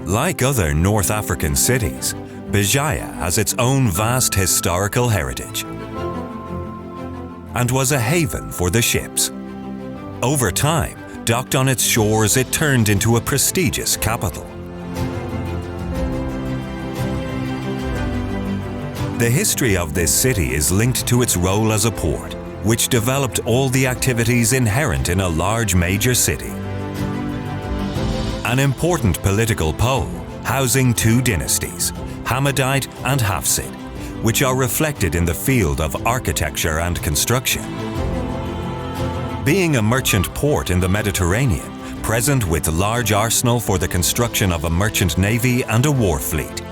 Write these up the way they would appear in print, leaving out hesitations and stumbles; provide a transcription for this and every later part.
Like other North African cities, Bejaia has its own vast historical heritage and was a haven for the ships. Over time, docked on its shores, it turned into a prestigious capital. The history of this city is linked to its role as a port, which developed all the activities inherent in a large major city. An important political pole, housing two dynasties, Hammadite and Hafsid, which are reflected in the field of architecture and construction. Being a merchant port in the Mediterranean, present with a large arsenal for the construction of a merchant navy and a war fleet.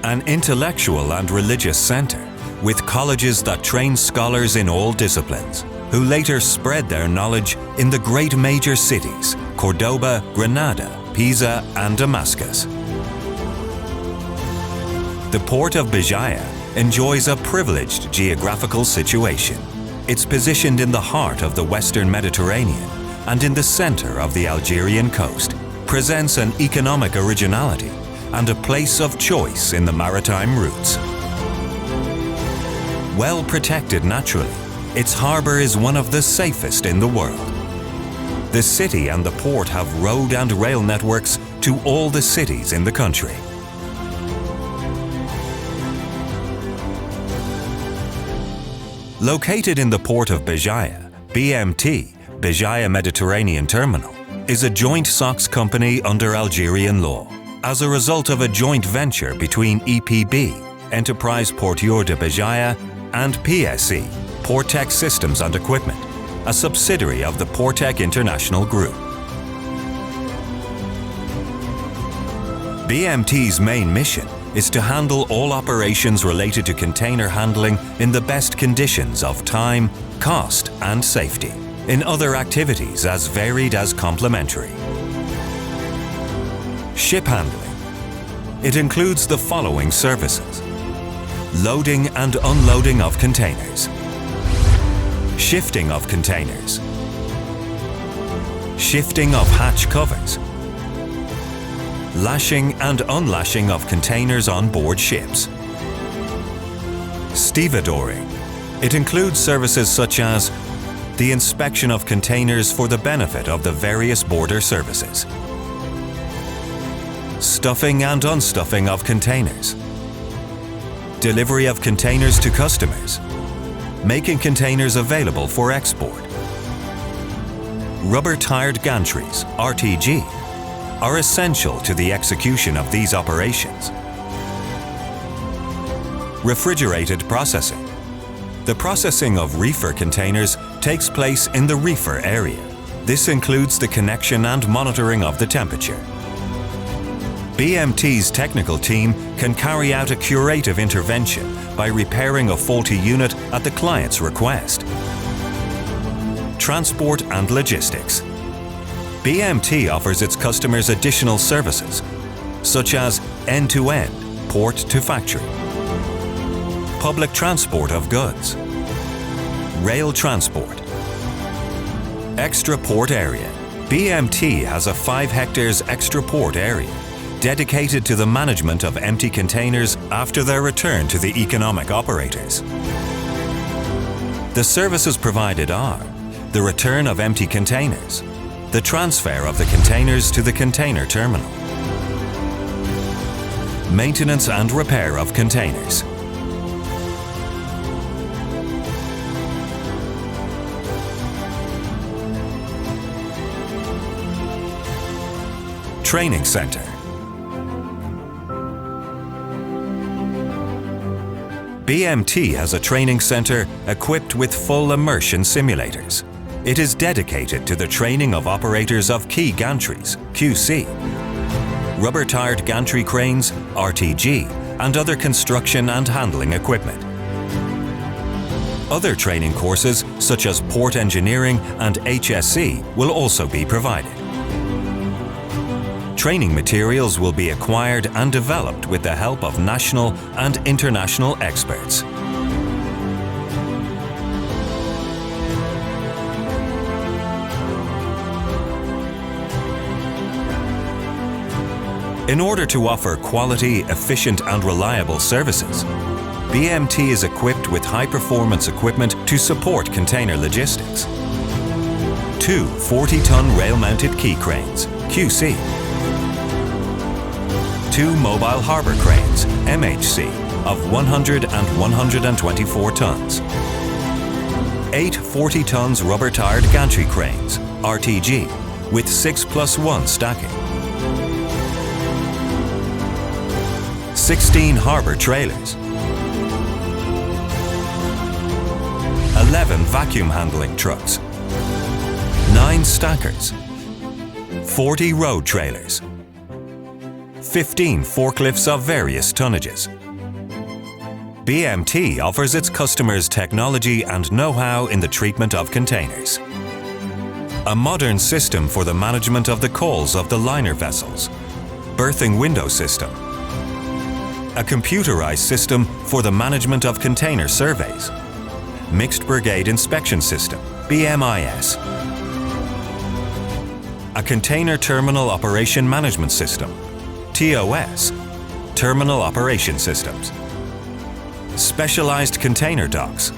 An intellectual and religious center, with colleges that train scholars in all disciplines, who later spread their knowledge in the great major cities, Cordoba, Granada, Pisa, and Damascus. The port of Bejaia enjoys a privileged geographical situation. It's positioned in the heart of the Western Mediterranean and in the center of the Algerian coast, presents an economic originality and a place of choice in the maritime routes. Well protected naturally, its harbor is one of the safest in the world. The city and the port have road and rail networks to all the cities in the country. Located in the port of Bejaia, BMT, Bejaia Mediterranean Terminal, is a joint SOX company under Algerian law, as a result of a joint venture between EPB, Enterprise Porteur de Bejaia, and PSE, Portec Systems and Equipment, a subsidiary of the Portec International Group. BMT's main mission is to handle all operations related to container handling in the best conditions of time, cost, and safety, in other activities as varied as complementary. Ship handling. It includes the following services: loading and unloading of containers, shifting of containers, shifting of hatch covers, lashing and unlashing of containers on board ships. Stevedoring. It includes services such as the inspection of containers for the benefit of the various border services, stuffing and unstuffing of containers, delivery of containers to customers, making containers available for export. Rubber-tired gantries, RTG, are essential to the execution of these operations. Refrigerated processing. The processing of reefer containers takes place in the reefer area. This includes the connection and monitoring of the temperature. BMT's technical team can carry out a curative intervention by repairing a faulty unit at the client's request. Transport and logistics. BMT offers its customers additional services, such as end-to-end, port to factory, public transport of goods, rail transport, extra port area. BMT has a 5 hectares extra port area dedicated to the management of empty containers after their return to the economic operators. The services provided are the return of empty containers, the transfer of the containers to the container terminal, maintenance and repair of containers, training center. BMT has a training center equipped with full immersion simulators. It is dedicated to the training of operators of key gantries, QC, rubber-tired gantry cranes, RTG, and other construction and handling equipment. Other training courses, such as port engineering and HSE, will also be provided. Training materials will be acquired and developed with the help of national and international experts. In order to offer quality, efficient and reliable services, BMT is equipped with high-performance equipment to support container logistics. 2 40-ton rail-mounted quay cranes, QC. 2 mobile harbour cranes, MHC, of 100 and 124 tons. 8 40 tons rubber-tired gantry cranes, RTG, with 6+1 stacking. 16 harbour trailers. 11 vacuum handling trucks. 9 stackers. 40 road trailers. 15 forklifts of various tonnages. BMT offers its customers technology and know-how in the treatment of containers. A modern system for the management of the calls of the liner vessels. Berthing window system. A computerized system for the management of container surveys. Mixed Brigade Inspection System, BMIS. A Container Terminal Operation Management System, TOS, Terminal Operation Systems. Specialized container docks,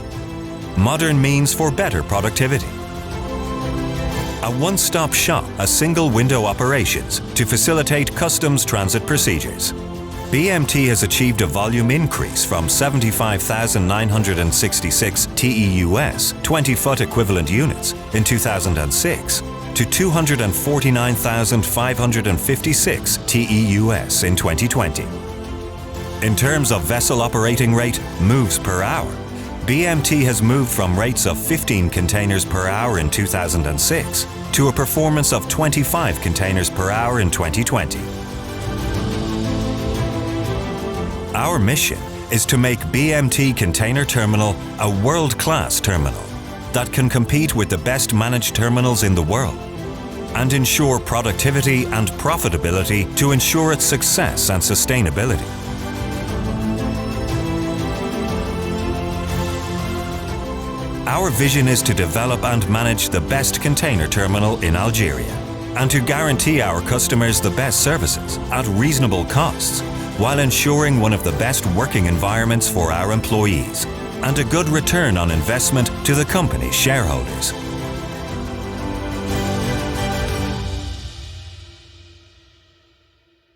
modern means for better productivity. A one-stop shop, a single window operations to facilitate customs transit procedures. BMT has achieved a volume increase from 75,966 TEUS, 20-foot equivalent units, in 2006 to 249,556 TEUS in 2020. In terms of vessel operating rate, moves per hour, BMT has moved from rates of 15 containers per hour in 2006 to a performance of 25 containers per hour in 2020. Our mission is to make BMT Container Terminal a world-class terminal that can compete with the best managed terminals in the world and ensure productivity and profitability to ensure its success and sustainability. Our vision is to develop and manage the best container terminal in Algeria and to guarantee our customers the best services at reasonable costs while ensuring one of the best working environments for our employees and a good return on investment to the company's shareholders.